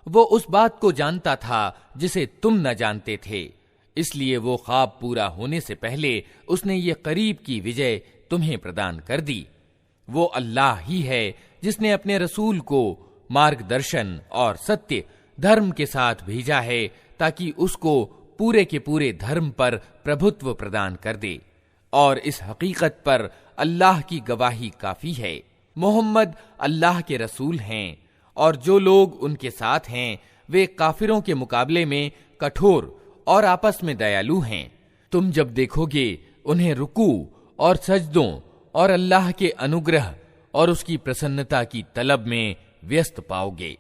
वो उस बात को जानता था जिसे तुम न जानते थे, इसलिए वो ख्वाब पूरा होने से पहले उसने ये करीब की विजय तुम्हें प्रदान कर दी। वो अल्लाह ही है जिसने अपने रसूल को मार्गदर्शन और सत्य धर्म के साथ भेजा है ताकि उसको पूरे के पूरे धर्म पर प्रभुत्व प्रदान कर दे, और इस हकीकत पर अल्लाह की गवाही काफी है। मोहम्मद अल्लाह के रसूल हैं और जो लोग उनके साथ हैं वे काफिरों के मुकाबले में कठोर और आपस में दयालु हैं। तुम जब देखोगे उन्हें रुकू और सजदों और अल्लाह के अनुग्रह और उसकी प्रसन्नता की तलब में व्यस्त पाओगे।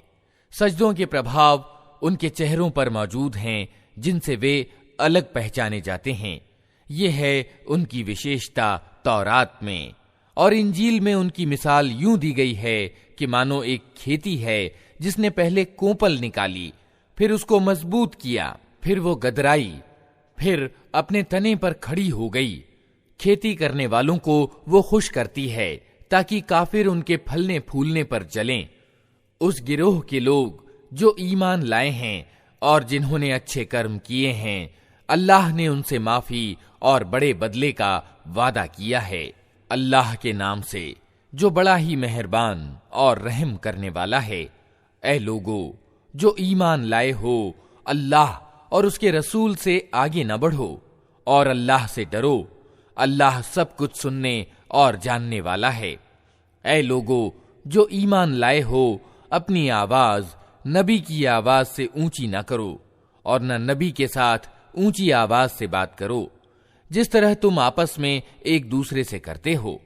सजदों के प्रभाव उनके चेहरों पर मौजूद हैं जिनसे वे अलग पहचाने जाते हैं। ये है उनकी विशेषता तौरात में, और इंजील में उनकी मिसाल यूं दी गई है कि मानो एक खेती है जिसने पहले कोंपल निकाली, फिर उसको मजबूत किया, फिर वो गदराई, फिर अपने तने पर खड़ी हो गई। खेती करने वालों को वो खुश करती है ताकि काफिर उनके फलने फूलने पर जलें। उस गिरोह के लोग जो ईमान लाए हैं और जिन्होंने अच्छे कर्म किए हैं, अल्लाह ने उनसे माफी और बड़े बदले का वादा किया है। अल्लाह के नाम से जो बड़ा ही मेहरबान और रहम करने वाला है। ऐ लोगो जो ईमान लाए हो, अल्लाह और उसके रसूल से आगे न बढ़ो और अल्लाह से डरो। अल्लाह सब कुछ सुनने और जानने वाला है। ऐ लोगो जो ईमान लाए हो, अपनी आवाज नबी की आवाज से ऊंची न करो और न नबी के साथ ऊंची आवाज से बात करो, जिस तरह तुम आपस में एक दूसरे से करते हो।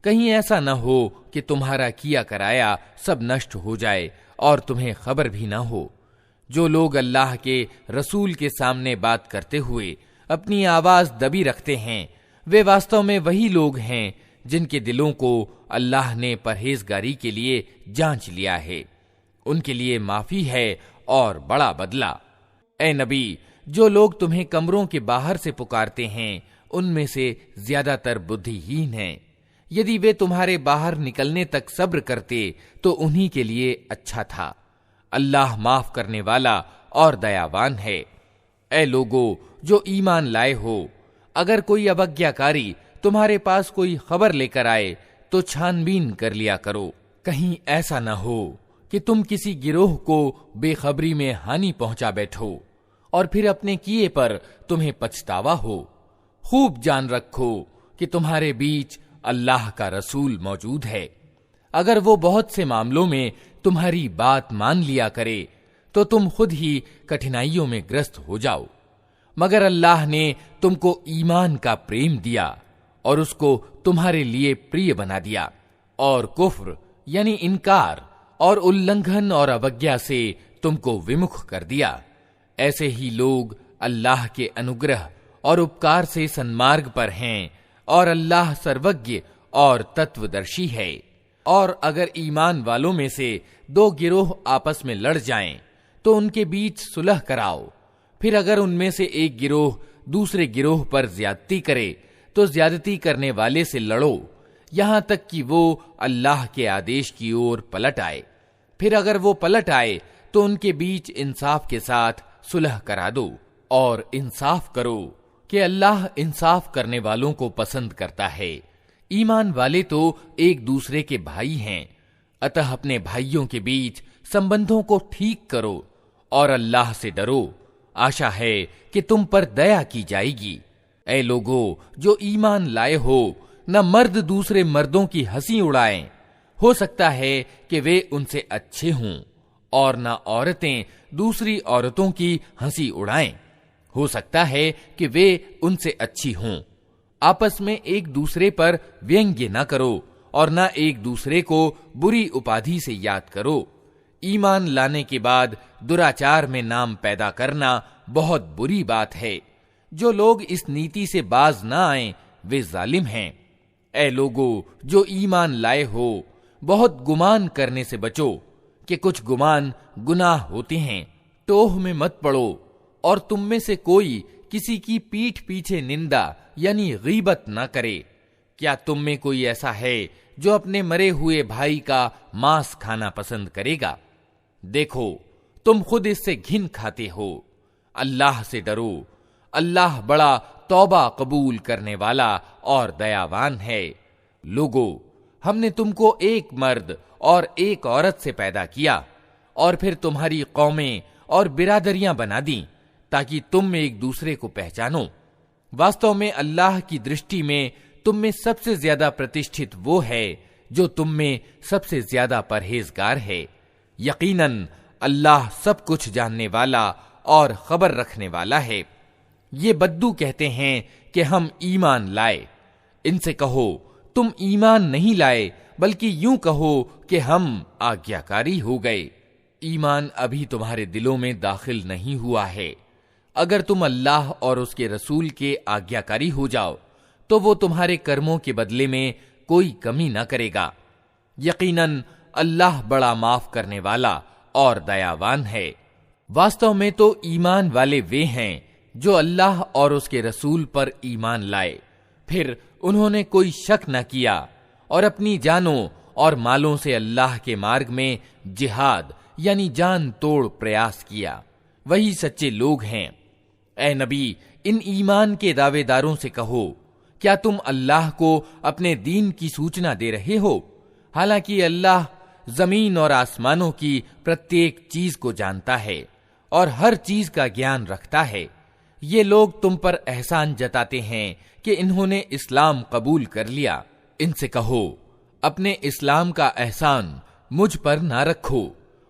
कहीं ऐसा न हो कि तुम्हारा किया कराया सब नष्ट हो जाए और तुम्हें खबर भी न हो। जो लोग अल्लाह के रसूल के सामने बात करते हुए अपनी आवाज दबी रखते हैं, वे वास्तव में वही लोग हैं जिनके दिलों को अल्लाह ने परहेजगारी के लिए जांच लिया है। उनके लिए माफी है और बड़ा बदला। ऐ नबी, जो लोग तुम्हें कमरों के बाहर से पुकारते हैं, उनमें से ज्यादातर बुद्धिहीन हैं। यदि वे तुम्हारे बाहर निकलने तक सब्र करते तो उन्हीं के लिए अच्छा था। अल्लाह माफ करने वाला और दयावान है। ऐ लोगो जो ईमान लाए हो, अगर कोई अवज्ञाकारी तुम्हारे पास कोई खबर लेकर आए तो छानबीन कर लिया करो, कहीं ऐसा न हो कि तुम किसी गिरोह को बेखबरी में हानि पहुंचा बैठो और फिर अपने किए पर तुम्हें पछतावा हो। खूब जान रखो कि तुम्हारे बीच अल्लाह का रसूल मौजूद है। अगर वो बहुत से मामलों में तुम्हारी बात मान लिया करे तो तुम खुद ही कठिनाइयों में ग्रस्त हो जाओ, मगर अल्लाह ने तुमको ईमान का प्रेम दिया और उसको तुम्हारे लिए प्रिय बना दिया, और कुफ्र यानी इनकार और उल्लंघन और अवज्ञा से तुमको विमुख कर दिया। ऐसे ही लोग अल्लाह के अनुग्रह और उपकार से सन्मार्ग पर हैं, और अल्लाह सर्वज्ञ और तत्वदर्शी है। और अगर ईमान वालों में से दो गिरोह आपस में लड़ जाएं, तो उनके बीच सुलह कराओ। फिर अगर उनमें से एक गिरोह दूसरे गिरोह पर ज्यादती करे तो ज्यादती करने वाले से लड़ो, यहां तक कि वो अल्लाह के आदेश की ओर पलट आए। फिर अगर वो पलट आए तो उनके बीच इंसाफ के साथ सुलह करा दो, और इंसाफ करो कि अल्लाह इंसाफ करने वालों को पसंद करता है। ईमान वाले तो एक दूसरे के भाई हैं, अतः अपने भाइयों के बीच संबंधों को ठीक करो और अल्लाह से डरो। आशा है कि तुम पर दया की जाएगी। ऐ लोगो जो ईमान लाए हो, न मर्द दूसरे मर्दों की हंसी उड़ाएं, हो सकता है कि वे उनसे अच्छे हों, और न औरतें दूसरी औरतों की हंसी उड़ाएं, हो सकता है कि वे उनसे अच्छी हों। आपस में एक दूसरे पर व्यंग्य न करो और न एक दूसरे को बुरी उपाधि से याद करो। ईमान लाने के बाद दुराचार में नाम पैदा करना बहुत बुरी बात है। जो लोग इस नीति से बाज न आए वे जालिम हैं। ऐ लोगो जो ईमान लाए हो, बहुत गुमान करने से बचो कि कुछ गुमान गुनाह होते हैं। टोह में मत पड़ो, और तुम में से कोई किसी की पीठ पीछे निंदा यानी गीबत न करे। क्या तुम में कोई ऐसा है जो अपने मरे हुए भाई का मांस खाना पसंद करेगा? देखो, तुम खुद इससे घिन खाते हो। अल्लाह से डरो, अल्लाह बड़ा तौबा कबूल करने वाला और दयावान है। लोगो, हमने तुमको एक मर्द और एक औरत से पैदा किया और फिर तुम्हारी कौमें और बिरादरियां बना दी ताकि तुम एक दूसरे को पहचानो। वास्तव में अल्लाह की दृष्टि में तुम में सबसे ज्यादा प्रतिष्ठित वो है जो तुम में सबसे ज्यादा परहेजगार है। यकीनन अल्लाह सब कुछ जानने वाला और खबर रखने वाला है। ये बद्दू कहते हैं कि हम ईमान लाए। इनसे कहो, तुम ईमान नहीं लाए, बल्कि यूं कहो कि हम आज्ञाकारी हो गए। ईमान अभी तुम्हारे दिलों में दाखिल नहीं हुआ है। अगर तुम अल्लाह और उसके रसूल के आज्ञाकारी हो जाओ तो वो तुम्हारे कर्मों के बदले में कोई कमी न करेगा। यकीनन अल्लाह बड़ा माफ करने वाला और दयावान है। वास्तव में तो ईमान वाले वे हैं जो अल्लाह और उसके रसूल पर ईमान लाए, फिर उन्होंने कोई शक न किया और अपनी जानों और मालों से अल्लाह के मार्ग में जिहाद यानी जान तोड़ प्रयास किया। वही सच्चे लोग हैं। ए नबी, इन ईमान के दावेदारों से कहो, क्या तुम अल्लाह को अपने दीन की सूचना दे रहे हो? हालांकि अल्लाह जमीन और आसमानों की प्रत्येक चीज को जानता है और हर चीज का ज्ञान रखता है। ये लोग तुम पर एहसान जताते हैं कि इन्होंने इस्लाम कबूल कर लिया। इनसे कहो, अपने इस्लाम का एहसान मुझ पर ना रखो,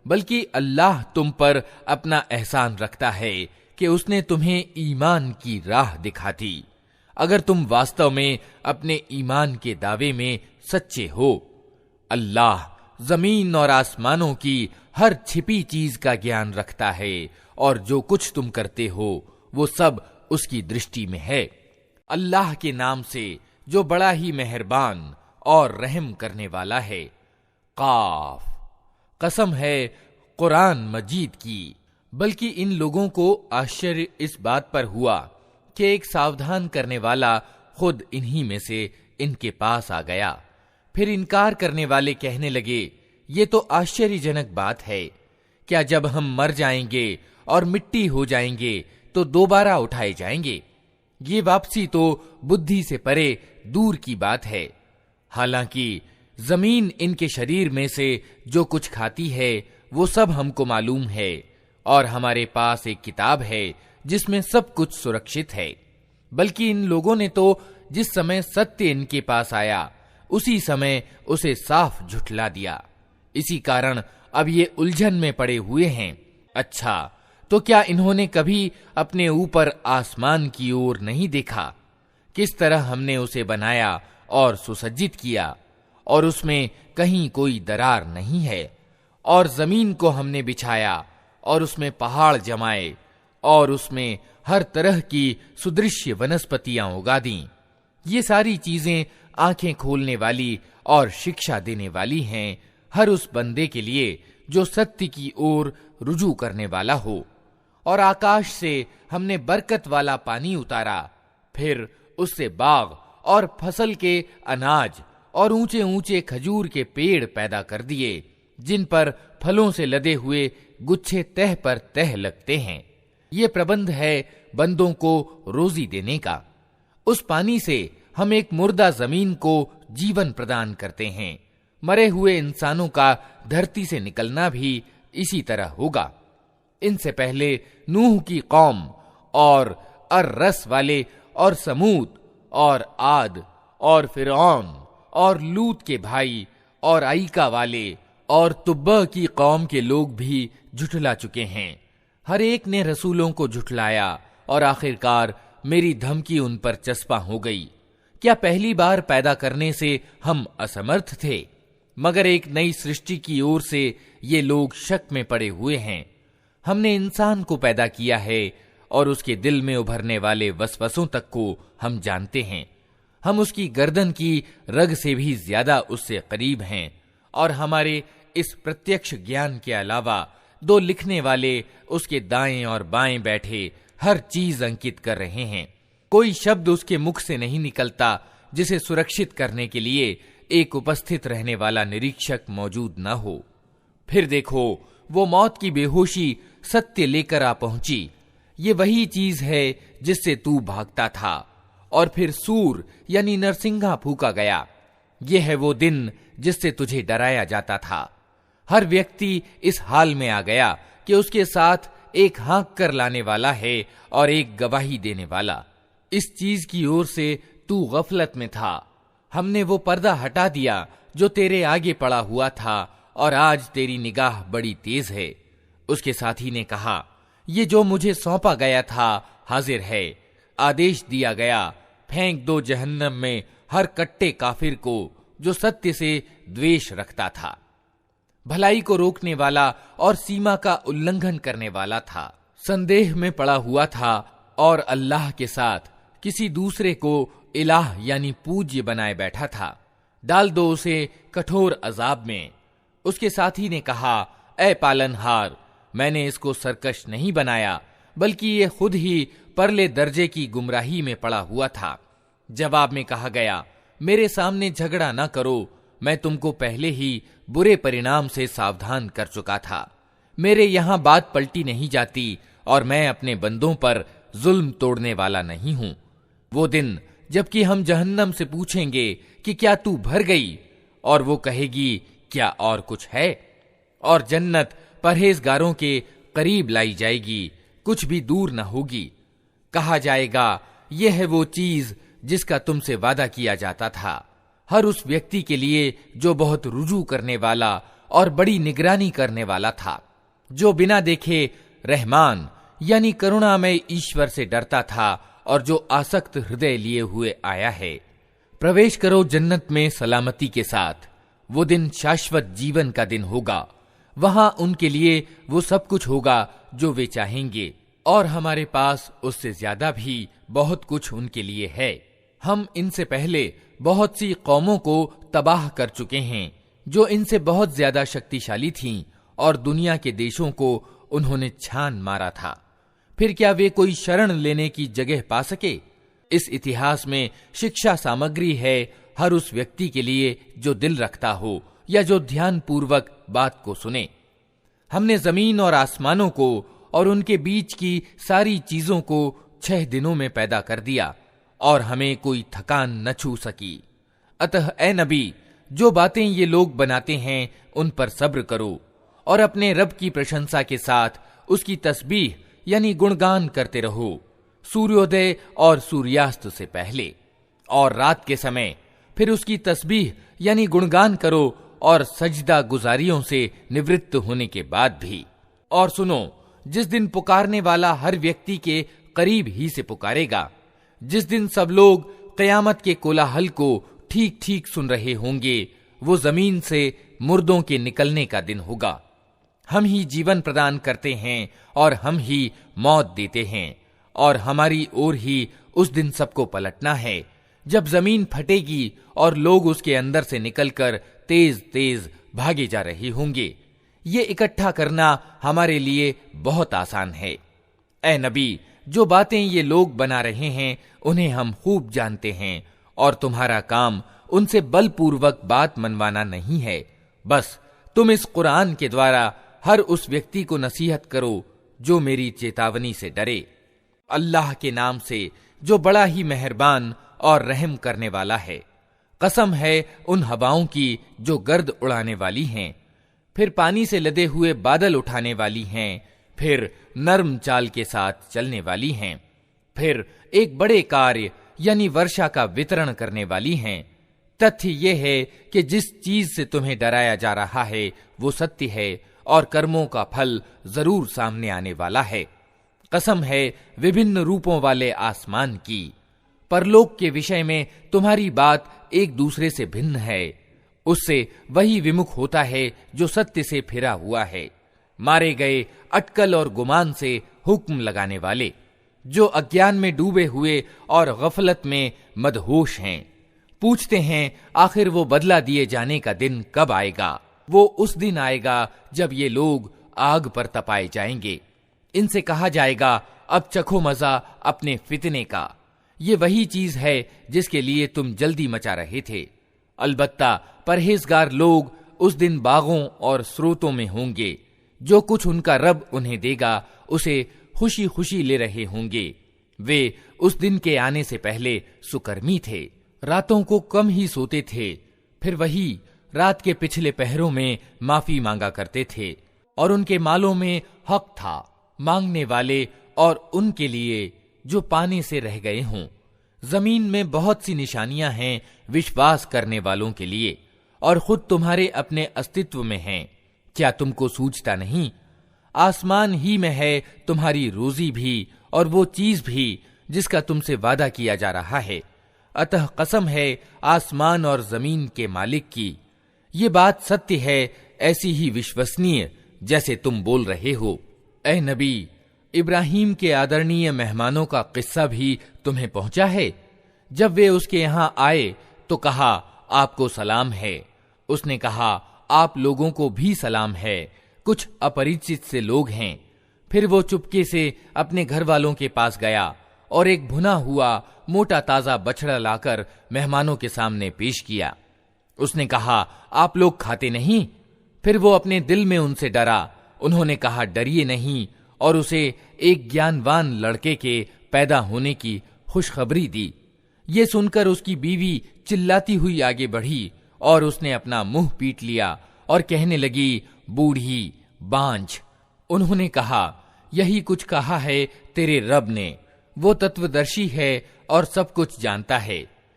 बल्कि अल्लाह तुम पर अपना एहसान रखता है कि उसने तुम्हें ईमान की राह दिखा दी, अगर तुम वास्तव में अपने ईमान के दावे में सच्चे हो। अल्लाह जमीन और आसमानों की हर छिपी चीज का ज्ञान रखता है और जो कुछ तुम करते हो वो सब उसकी दृष्टि में है। अल्लाह के नाम से जो बड़ा ही मेहरबान और रहम करने वाला है। काफ, कसम है कुरान मजीद की। बल्कि इन लोगों को आश्चर्य इस बात पर हुआ कि एक सावधान करने वाला खुद इन्हीं में से इनके पास आ गया। फिर इनकार करने वाले कहने लगे, ये तो आश्चर्यजनक बात है। क्या जब हम मर जाएंगे और मिट्टी हो जाएंगे तो दोबारा उठाए जाएंगे? ये वापसी तो बुद्धि से परे दूर की बात है। हालांकि जमीन इनके शरीर में से जो कुछ खाती है वो सब हमको मालूम है और हमारे पास एक किताब है जिसमें सब कुछ सुरक्षित है। बल्कि इन लोगों ने तो जिस समय सत्य इनके पास आया उसी समय उसे साफ झुठला दिया। इसी कारण अब ये उलझन में पड़े हुए हैं। अच्छा, तो क्या इन्होंने कभी अपने ऊपर आसमान की ओर नहीं देखा? किस तरह हमने उसे बनाया और सुसज्जित किया और उसमें कहीं कोई दरार नहीं है। और जमीन को हमने बिछाया और उसमें पहाड़ जमाए और उसमें हर तरह की सुदृश्य वनस्पतियां उगा दी। ये सारी चीजें आंखें खोलने वाली और शिक्षा देने वाली हैं हर उस बंदे के लिए जो सत्य की ओर रुजू करने वाला हो। और आकाश से हमने बरकत वाला पानी उतारा, फिर उससे बाग और फसल के अनाज और ऊंचे ऊंचे खजूर के पेड़ पैदा कर दिए, जिन पर फलों से लदे हुए गुच्छे तह पर तह लगते हैं। ये प्रबंध है बंदों को रोजी देने का। उस पानी से हम एक मुर्दा जमीन को जीवन प्रदान करते हैं। मरे हुए इंसानों का धरती से निकलना भी इसी तरह होगा। इनसे पहले नूह की कौम और अर-रस वाले और समूद और आद और फिरौन और लूत के भाई और आईका वाले और तुब्बा की कौम के लोग भी झुठला चुके हैं। हर एक ने रसूलों को झुठलाया और आखिरकार मेरी धमकी उन पर चस्पा हो गई। क्या पहली बार पैदा करने से हम असमर्थ थे? मगर एक नई सृष्टि की ओर से ये लोग शक में पड़े हुए हैं। हमने इंसान को पैदा किया है और उसके दिल में उभरने वाले वसवसों तक को हम जानते हैं। हम उसकी गर्दन की रग से भी ज्यादा उससे करीब हैं और हमारे इस प्रत्यक्ष ज्ञान के अलावा दो लिखने वाले उसके दाएं और बाएं बैठे हर चीज अंकित कर रहे हैं। कोई शब्द उसके मुख से नहीं निकलता जिसे सुरक्षित करने के लिए एक उपस्थित रहने वाला निरीक्षक मौजूद न हो। फिर देखो, वो मौत की बेहोशी सत्य लेकर आ पहुंची। ये वही चीज है जिससे तू भागता था। और फिर सूर यानी नरसिंगा फूका गया। ये है वो दिन जिससे तुझे डराया जाता था। हर व्यक्ति इस हाल में आ गया कि उसके साथ एक हाँक कर लाने वाला है और एक गवाही देने वाला। इस चीज की ओर से तू गफलत में था। हमने वो पर्दा हटा दिया जो तेरे आगे पड़ा हुआ था और आज तेरी निगाह बड़ी तेज है। उसके साथी ने कहा, ये जो मुझे सौंपा गया था हाजिर है। आदेश दिया गया, फेंक दो जहन्नम में हर कट्टे काफिर को जो सत्य से द्वेष रखता था, भलाई को रोकने वाला और सीमा का उल्लंघन करने वाला था, संदेह में पड़ा हुआ था और अल्लाह के साथ किसी दूसरे को इलाह यानी पूज्य बनाए बैठा था। डाल दो उसे कठोर अजाब में। उसके साथी ने कहा, ऐ पालनहार, मैंने इसको सरकश नहीं बनाया, बल्कि ये खुद ही परले दर्जे की गुमराही में पड़ा हुआ था। जवाब में कहा गया, मेरे सामने झगड़ा न करो, मैं तुमको पहले ही बुरे परिणाम से सावधान कर चुका था। मेरे यहां बात पलटी नहीं जाती और मैं अपने बंदों पर जुल्म तोड़ने वाला नहीं हूं। वो दिन जबकि हम जहन्नम से पूछेंगे कि क्या तू भर गई, और वो कहेगी क्या और कुछ है, और जन्नत परहेजगारों के करीब लाई जाएगी, कुछ भी दूर न होगी। कहा जाएगा, यह है वो चीज जिसका तुमसे वादा किया जाता था, हर उस व्यक्ति के लिए जो बहुत रुजू करने वाला और बड़ी निगरानी करने वाला था, जो बिना देखे रहमान यानी करुणामय ईश्वर से डरता था और जो आसक्त हृदय लिए हुए आया है। प्रवेश करो जन्नत में सलामती के साथ। वो दिन शाश्वत जीवन का दिन होगा। वहां उनके लिए वो सब कुछ होगा जो वे चाहेंगे, और हमारे पास उससे ज्यादा भी बहुत कुछ उनके लिए है। हम इनसे पहले बहुत सी कौमों को तबाह कर चुके हैं जो इनसे बहुत ज्यादा शक्तिशाली थीं, और दुनिया के देशों को उन्होंने छान मारा था। फिर क्या वे कोई शरण लेने की जगह पा सके? इस इतिहास में शिक्षा सामग्री है हर उस व्यक्ति के लिए जो दिल रखता हो या जो ध्यान पूर्वक बात को सुने। हमने जमीन और आसमानों को और उनके बीच की सारी चीजों को 6 दिनों में पैदा कर दिया, और हमें कोई थकान न छू सकी। अतः ए नबी, जो बातें ये लोग बनाते हैं उन पर सब्र करो, और अपने रब की प्रशंसा के साथ उसकी तस्बीह यानी गुणगान करते रहो, सूर्योदय और सूर्यास्त से पहले और रात के समय। फिर उसकी तस्बीह यानी गुणगान करो और सजदा गुजारियों से निवृत्त होने के बाद भी। और सुनो, जिस दिन पुकारने वाला हर व्यक्ति के करीब ही से पुकारेगा, जिस दिन सब लोग कयामत के कोलाहल को ठीक ठीक सुन रहे होंगे, वो जमीन से मुर्दों के निकलने का दिन होगा। हम ही जीवन प्रदान करते हैं और हम ही मौत देते हैं, और हमारी ओर ही उस दिन सबको पलटना है, जब जमीन फटेगी और लोग उसके अंदर से निकलकर तेज तेज भागे जा रहे होंगे। ये इकट्ठा करना हमारे लिए बहुत आसान है। ऐ नबी, जो बातें ये लोग बना रहे हैं उन्हें हम खूब जानते हैं, और तुम्हारा काम उनसे बलपूर्वक बात मनवाना नहीं है। बस तुम इस कुरान के द्वारा हर उस व्यक्ति को नसीहत करो जो मेरी चेतावनी से डरे। अल्लाह के नाम से जो बड़ा ही मेहरबान और रहम करने वाला है। कसम है उन हवाओं की जो गर्द उड़ाने वाली हैं, फिर पानी से लदे हुए बादल उठाने वाली हैं, फिर नर्म चाल के साथ चलने वाली हैं, फिर एक बड़े कार्य यानी वर्षा का वितरण करने वाली हैं। तथ्य ये है कि जिस चीज से तुम्हें डराया जा रहा है वो सत्य है, और कर्मों का फल जरूर सामने आने वाला है। कसम है विभिन्न रूपों वाले आसमान की। परलोक के विषय में तुम्हारी बात एक दूसरे से भिन्न है। उससे वही विमुख होता है जो सत्य से फिरा हुआ है। मारे गए अटकल और गुमान से हुक्म लगाने वाले, जो अज्ञान में डूबे हुए और गफलत में मदहोश हैं, पूछते हैं आखिर वो बदला दिए जाने का दिन कब आएगा। वो उस दिन आएगा जब ये लोग आग पर तपाए जाएंगे। इनसे कहा जाएगा, अब चखो मजा अपने फितने का। ये वही चीज है जिसके लिए तुम जल्दी मचा रहे थे। अलबत्ता परहेजगार लोग उस दिन बागों और स्रोतों में होंगे, जो कुछ उनका रब उन्हें देगा उसे खुशी खुशी ले रहे होंगे। वे उस दिन के आने से पहले सुकर्मी थे, रातों को कम ही सोते थे, फिर वही रात के पिछले पहरों में माफी मांगा करते थे, और उनके मालों में हक था मांगने वाले और उनके लिए जो पाने से रह गए हों। जमीन में बहुत सी निशानियां हैं विश्वास करने वालों के लिए, और खुद तुम्हारे अपने अस्तित्व में हैं। क्या तुमको सूझता नहीं? आसमान ही में है तुम्हारी रोजी भी और वो चीज भी जिसका तुमसे वादा किया जा रहा है। अतः कसम है आसमान और जमीन के मालिक की, ये बात सत्य है, ऐसी ही विश्वसनीय जैसे तुम बोल रहे हो। ए नबी, इब्राहिम के आदरणीय मेहमानों का किस्सा भी तुम्हें पहुंचा है। जब वे उसके यहां आए तो कहा, आपको सलाम है। उसने कहा, आप लोगों को भी सलाम है, कुछ अपरिचित से लोग हैं। फिर वो चुपके से अपने घर वालों के पास गया और एक भुना हुआ मोटा ताजा बछड़ा लाकर मेहमानों के सामने पेश किया। उसने कहा, आप लोग खाते नहीं? फिर वो अपने दिल में उनसे डरा। उन्होंने कहा, डरिए नहीं, और उसे एक ज्ञानवान लड़के के पैदा होने की खुशखबरी दी। ये सुनकर उसकी बीवी चिल्लाती हुई आगे बढ़ी और उसने अपना मुंह पीट लिया और कहने लगी, बूढ़ी बांझ। उन्होंने कहा, यही कुछ कहा है तेरे रब ने, वो तत्वदर्शी है और सब कुछ जानता है।